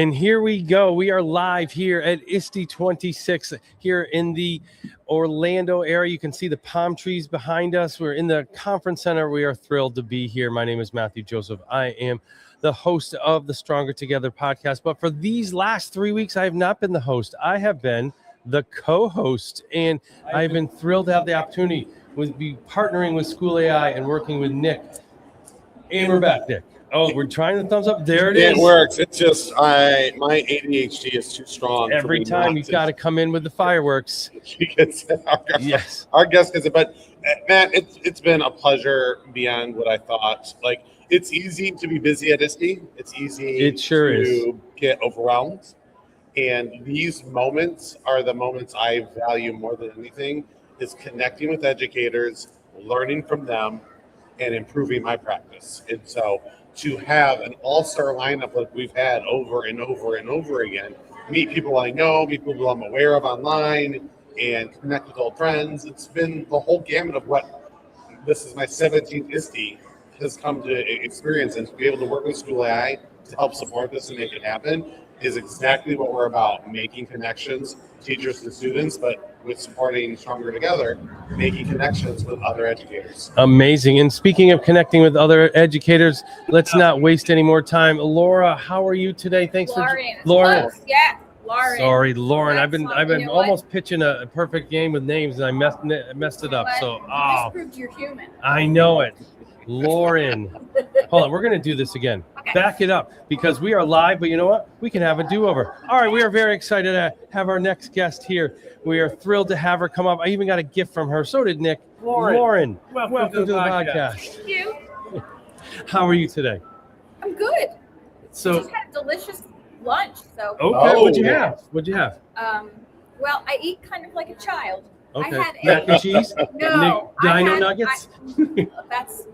And here we go. We are live here at ISTE 26 here in the Orlando area. You can see the palm trees behind us. We're in the conference center. We are thrilled to be here. My name is Matthew Joseph. I am the host of the Stronger Together podcast. But for these last 3 weeks, I have not been the host. I have been the co-host, and I've been thrilled to have the opportunity to be partnering with School AI and working with Nick. And we're back, Nick. Oh, we're trying the thumbs up. There it is. It works. It's just my ADHD is too strong. Every time you've got to come in with the fireworks. Yes. Our guest gets it. But Matt, it's been a pleasure beyond what I thought. Like, it's easy to be busy at ISTE. It's easy to get overwhelmed. And these moments are the moments I value more than anything, is connecting with educators, learning from them, and improving my practice. And so to have an all-star lineup like we've had over and over and over again, meet people I know, meet people I'm aware of online, and connect with old friends. It's been the whole gamut of what this is my 17th ISTE has come to experience, and to be able to work with School AI to help support this and make it happen is exactly what we're about, making connections, teachers and students, but with supporting Stronger Together, making connections with other educators. Amazing. And speaking of connecting with other educators, let's not waste any more time. Laura, how are you today? Thanks Lauren. for Lauren. Close. Yeah, Lauren. Sorry, Lauren. I've been almost what? pitching a perfect game with names, and I messed it up. So, You just proved you're human. I know it. Lauren. Hold on, we're going to do this again. Okay. Back it up, because we are live, but you know what? We can have a do-over. All right, we are very excited to have our next guest here. We are thrilled to have her come up. I even got a gift from her. So did Nick. Lauren, welcome to the podcast. Thank you. How are you today? I'm good. So, Just had a delicious lunch. So. okay, what'd you have? Well, I eat kind of like a child. Okay. I had Mac and cheese? No. Dino nuggets? That's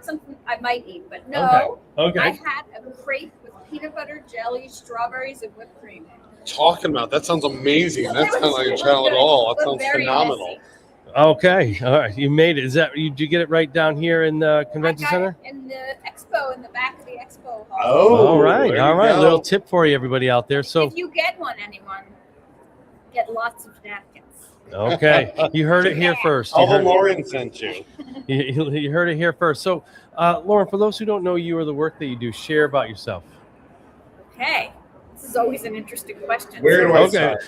something I might eat, but no. Okay. I had a crepe with peanut butter, jelly, strawberries, and whipped cream. Talking about that sounds amazing. That's kind of like a child at all. That sounds phenomenal. Okay, all right, you made it. Did you get it right down here in the convention center? In the expo, in the back of the expo hall. Oh, all right. Go. Little tip for you, everybody out there. So if you get anyone, get lots of napkins. Okay, you heard it here first. Lauren sent you. You heard it here first. So, Lauren, for those who don't know you or the work that you do, share about yourself. Okay, this is always an interesting question. Where do I start?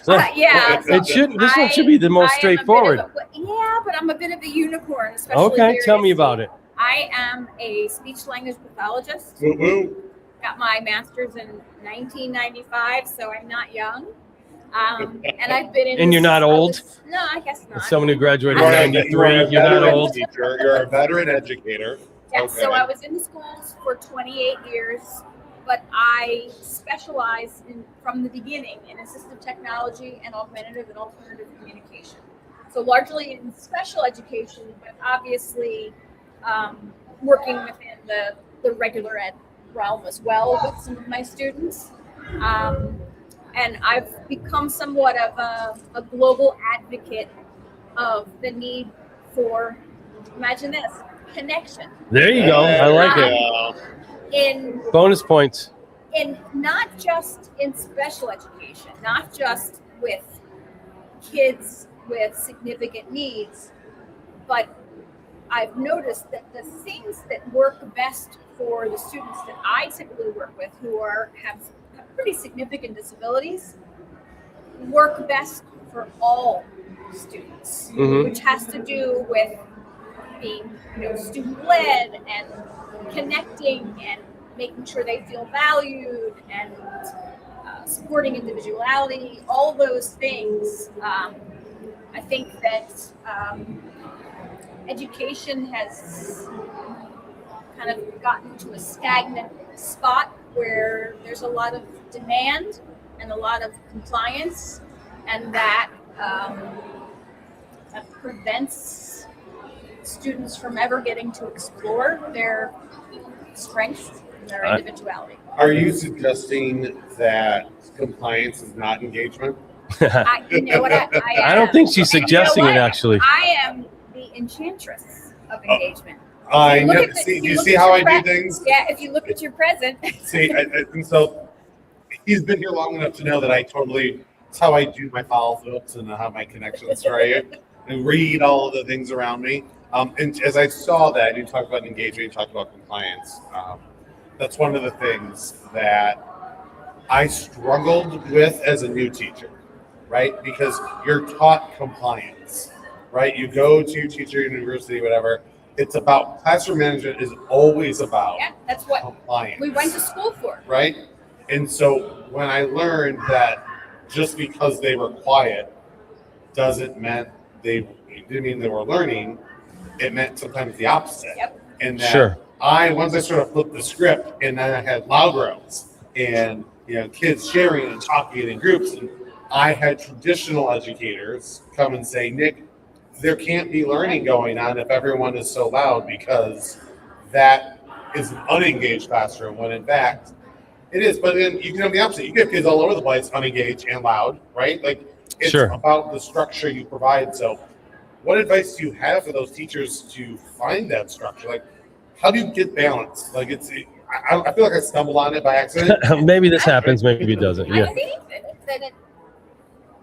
This one should be the most straightforward. But I'm a bit of a unicorn, especially. Okay, tell me about it. I am a speech language pathologist. Woo-hoo. Got my master's in 1995, so I'm not young. And I've been in. And you're not old? No, I guess not. As someone who graduated in Right. 93, you're not old. You're a veteran educator. Yeah, Okay. so I was in the schools for 28 years, but I specialized from the beginning in assistive technology and augmentative and alternative communication. So largely in special education, but obviously working within the regular ed realm as well with some of my students. And I've become somewhat of a global advocate of the need for, imagine this, connection. There you go. I like it. Bonus points. In not just in special education, not just with kids with significant needs, but I've noticed that the things that work best for the students that I typically work with who have pretty significant disabilities work best for all students, which has to do with being, student-led and connecting and making sure they feel valued and supporting individuality, all those things. I think that education has kind of gotten to a stagnant spot where there's a lot of demand and a lot of compliance, and that prevents students from ever getting to explore their strengths and their individuality. Are you suggesting that compliance is not engagement? I don't think she's suggesting it, actually. I am the enchantress of engagement. I know. Do you see how I do things? Yeah, if you look at your present. See, and so he's been here long enough to know that it's how I do my follow-ups and how my connections, right? And read all of the things around me. And as I saw that, you talked about engagement, you talked about compliance. That's one of the things that I struggled with as a new teacher, right? Because you're taught compliance, right? You go to teacher university, whatever. It's about classroom management is always about that's what compliance. We went to school for. Right? And so when I learned that just because they were quiet didn't mean they were learning, it meant sometimes the opposite. Yep. And that once I sort of flipped the script and then I had loud rows and kids sharing and talking in groups, and I had traditional educators come and say, Nick, there can't be learning going on if everyone is so loud, because that is an unengaged classroom, when in fact it is. But then you can have the opposite. You get kids all over the place, unengaged and loud, right? Like, it's about the structure you provide. So what advice do you have for those teachers to find that structure? Like, how do you get balance? Like, I feel like I stumbled on it by accident. Maybe this happens, maybe it doesn't. Yeah. I think that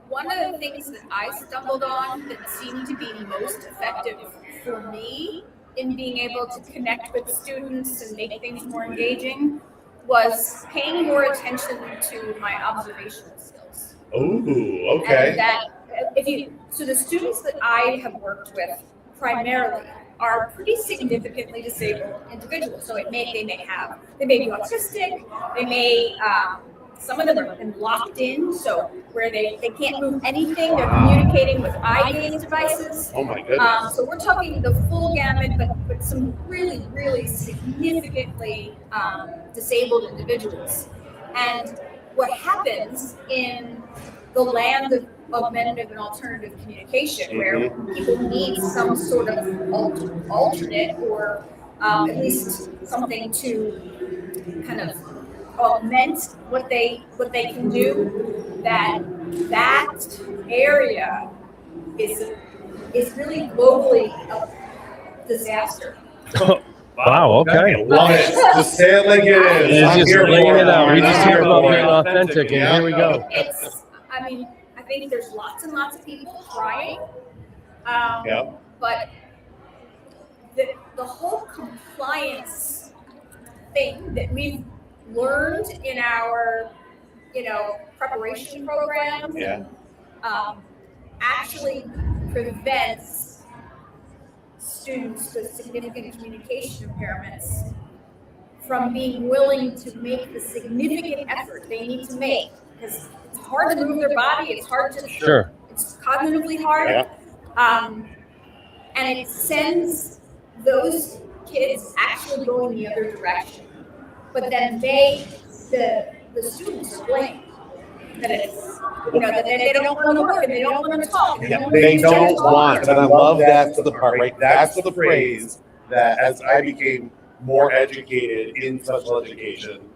one of the things that I stumbled on that seemed to be most effective for me in being able to connect with students and make things more engaging was paying more attention to my observational skills. Oh, okay. And so the students that I have worked with primarily are pretty significantly disabled individuals. So they may be autistic, they may some of them have been locked in, so where they can't move anything, they're communicating with eye gaze devices. Oh my goodness. So we're talking the full gamut, but some really, really significantly disabled individuals. And what happens in the land of augmentative and alternative communication, where people need some sort of alternate or at least something to kind of augment what they can do, that area is really globally a disaster. Wow, okay. Love it. Just say it like it is. He's just laying it out. We just hear about being authentic, and here we go. I think there's lots and lots of people trying. But the whole compliance thing that we've learned in our, preparation programs, actually prevents students with significant communication impairments from being willing to make the significant effort they need to make, because it's hard to move their body, it's hard to it's cognitively hard, and it sends those kids actually going the other direction. But then the students are blamed that it's that they don't want to work and they don't want to talk. They don't want, and I love that's the part, right? That's the phrase that, as I became more educated in special education,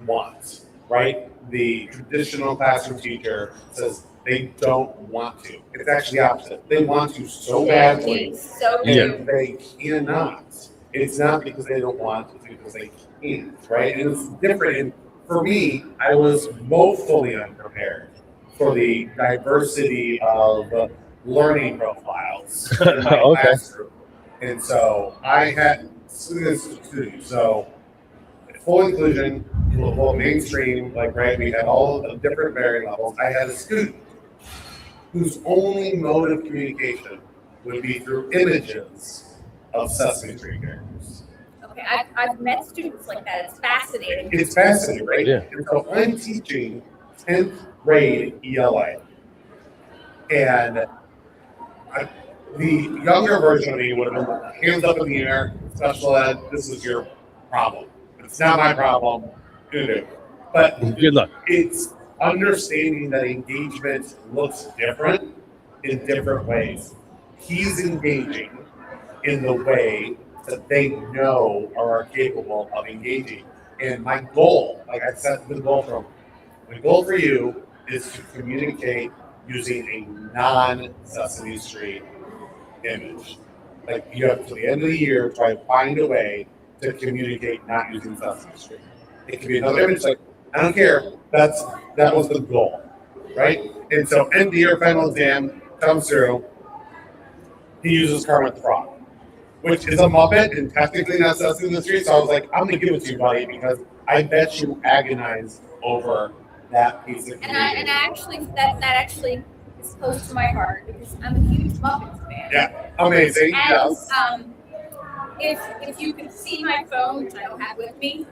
wants, right? The traditional classroom teacher says they don't want to. It's actually the opposite. They want to so badly, and they cannot. It's not because they don't want to, it's because they can't, right? And it's different. And for me, I was woefully unprepared for the diversity of learning profiles in my classroom. And so I had students, so full inclusion, full mainstream, right? We had all the different varying levels. I had a student whose only mode of communication would be through images of Sesame Street characters. Okay, I've met students like that. It's fascinating. It's fascinating, right? Yeah. And so I'm teaching 10th grade ELA. And the younger version of me would have been hands up in the air, special ed, this is your problem. It's not my problem. But good luck. It's understanding that engagement looks different in different ways. He's engaging in the way that they know or are capable of engaging. And my goal, like I said, the goal for you is to communicate using a non-Sesame Street image. Like, you have to the end of the year try to find a way to communicate not using Sesame Street. It could be another image, like I don't care. That was the goal, right? And so end of year final exam comes through. He uses Kermit the Frog, which is a Muppet and technically not Sesame Street. So I was like, I'm gonna give it to you, buddy, because I bet you agonized over that piece of communication. And actually, that actually is close to my heart because I'm a huge Muppets fan. Yeah, amazing. And Yes. if you can see my phone, which I don't have with me,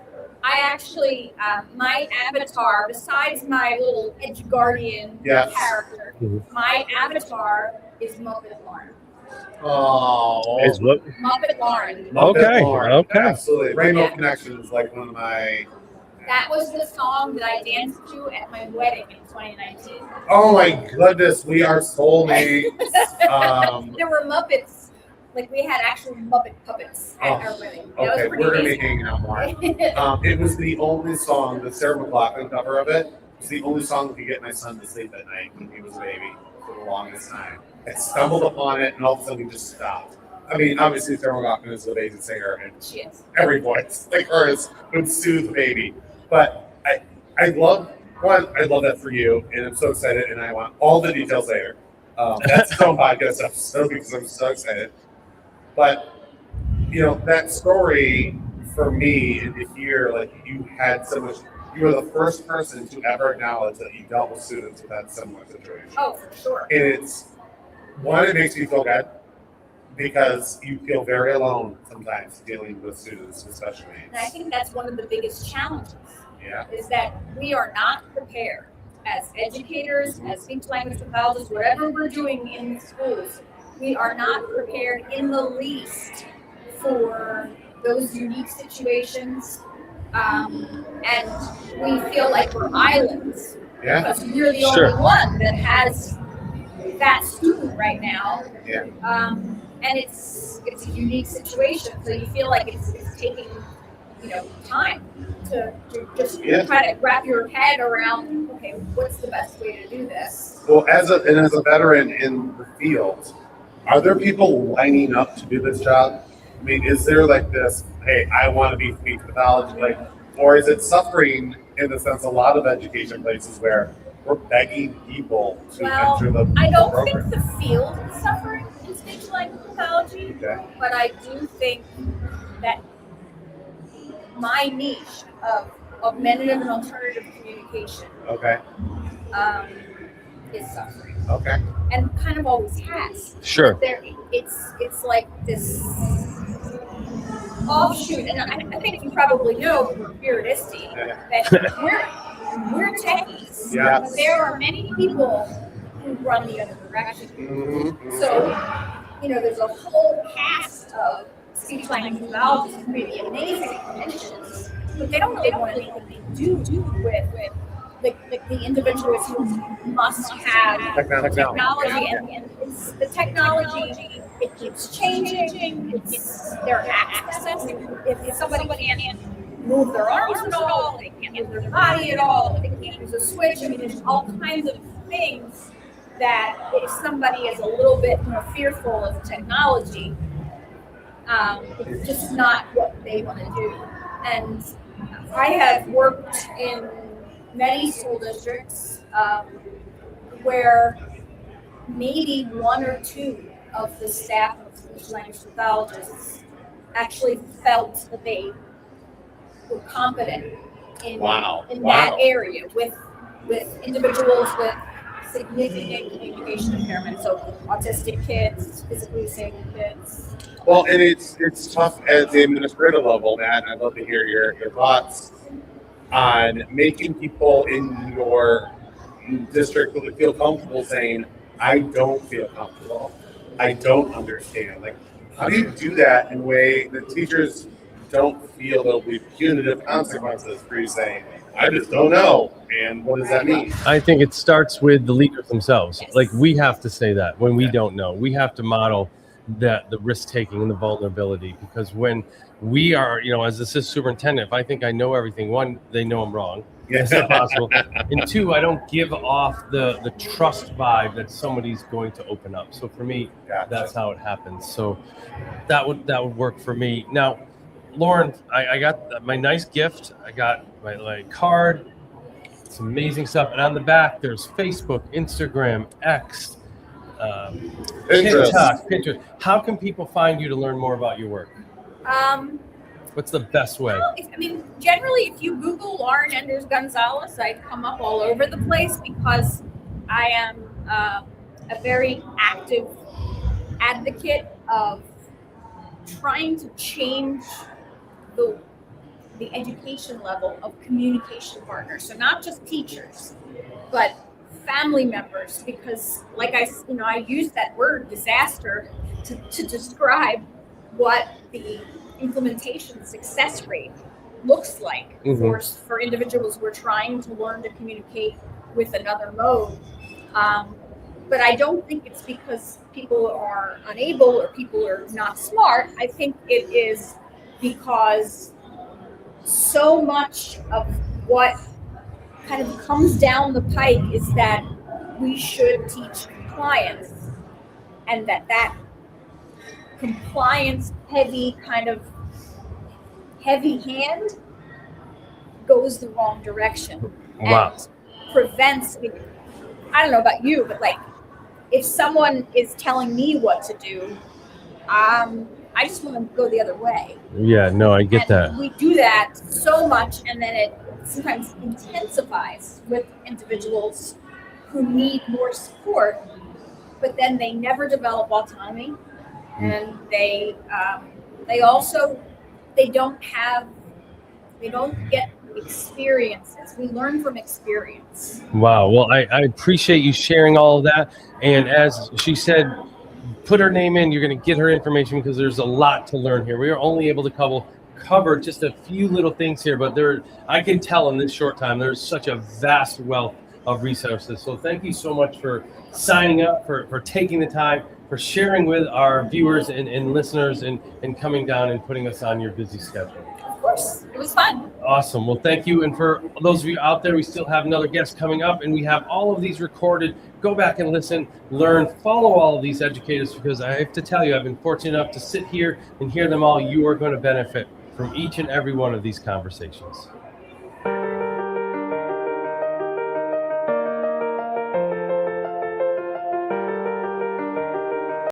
I actually my avatar, besides my little Edge Guardian character, my avatar is Muppet Lauren. Oh, Is what? Muppet Lauren. Okay. Absolutely. Rainbow Connection is like one of my. That was the song that I danced to at my wedding in 2019. Oh my goodness, we are soulmates. There were Muppets, like we had actual Muppet puppets at our wedding. That Okay, was pretty we're gonna be amazing. hanging out more. It was the only song, the Sarah McLachlan cover of it. It's the only song that could get my son to sleep at night when he was a baby for the longest time. I stumbled upon it, and all of a sudden we just stopped. I mean, obviously Sarah McLachlan is an amazing singer, and She is. every voice like hers would soothe the baby. But I love that for you, and I'm so excited, and I want all the details later. That's its own podcast episode because I'm so excited. But that story for me, and to hear like you had so much, you were the first person to ever acknowledge that you dealt with students with that similar situation. Oh, for sure. And it makes me feel good because you feel very alone sometimes dealing with students with special needs. And I think that's one of the biggest challenges. Yeah. Is that we are not prepared as educators, as speech language pathologists, whatever we're doing in schools, we are not prepared in the least for those unique situations. And we feel like we're islands. Yeah. Because you're the only one that has that student right now. Yeah. And it's a unique situation. So you feel like it's taking time to just try to wrap your head around, okay, what's the best way to do this? Well, as a veteran in the field, are there people lining up to do this job? I mean, is there like this, hey, I want to be speech pathology, or is it suffering in the sense a lot of education places where we're begging people to enter the I don't program? think the field is suffering in speech language pathology, but I do think that my niche of augmentative and alternative communication is suffering. Okay. And kind of always has. Sure. It's like this offshoot, and I think you probably know we're here at ISTE that we're techies. Yeah. But there are many people who run the other direction. Mm-hmm. So, there's a whole cast of speech language pathologists who may be amazing clinicians, but they don't really want anything to do with the individuals who must have technology, and it's the technology. It keeps changing. It's their access. If somebody can't move their arms at all, they can't move their body at all, they can't use a switch. I mean, there's all kinds of things that if somebody is a little bit more fearful of technology, it's just not what they want to do. And I have worked in many school districts where maybe one or two of the staff of speech language pathologists actually felt that they were competent in that area with individuals with significant communication impairment, so autistic kids, physically disabled kids. Well, and it's tough at the administrative level, Matt. I'd love to hear your thoughts on making people in your district feel comfortable saying, I don't feel comfortable. I don't understand. Like, how do you do that in a way that teachers don't feel there'll be punitive consequences for you saying, I just don't know. And what does that mean? I think it starts with the leaders themselves. Yes. Like, we have to say that when we don't know. We have to model the risk-taking and the vulnerability, because when we are, as assistant superintendent, if I think I know everything, one, they know I'm wrong. It's not possible. And two, I don't give off the trust vibe that somebody's going to open up. So for me, that's how it happens. So that would work for me. Now, Lauren, I got my nice gift. I got my card. It's amazing stuff. And on the back, there's Facebook, Instagram, X, TikTok, Pinterest. How can people find you to learn more about your work? What's the best way? Well, generally, if you Google Lauren Enders Gonzales, I come up all over the place because I am a very active advocate of trying to change the education level of communication partners. So not just teachers, but family members, because like I use that word disaster to describe what the implementation success rate looks like for individuals who are trying to learn to communicate with another mode. But I don't think it's because people are unable or people are not smart. I think it is because so much of what kind of comes down the pike is that we should teach compliance, and that compliance heavy hand goes the wrong direction. Wow. And prevents, I don't know about you, but like if someone is telling me what to do, I just want to go the other way. Yeah, no, I get that. We do that so much, and then it sometimes intensifies with individuals who need more support, but then they never develop autonomy, and they don't get experiences. We learn from experience. Wow. Well, I appreciate you sharing all of that. And as she said, put her name in. You're going to get her information because there's a lot to learn here. We are only able to cover just a few little things here, but I can tell in this short time, there's such a vast wealth of resources. So thank you so much for signing up, for taking the time, for sharing with our viewers and listeners and coming down and putting us on your busy schedule. Of course, it was fun. Awesome. Well, thank you. And for those of you out there, we still have another guest coming up, and we have all of these recorded. Go back and listen, learn, follow all of these educators, because I have to tell you, I've been fortunate enough to sit here and hear them all. You are going to benefit from each and every one of these conversations.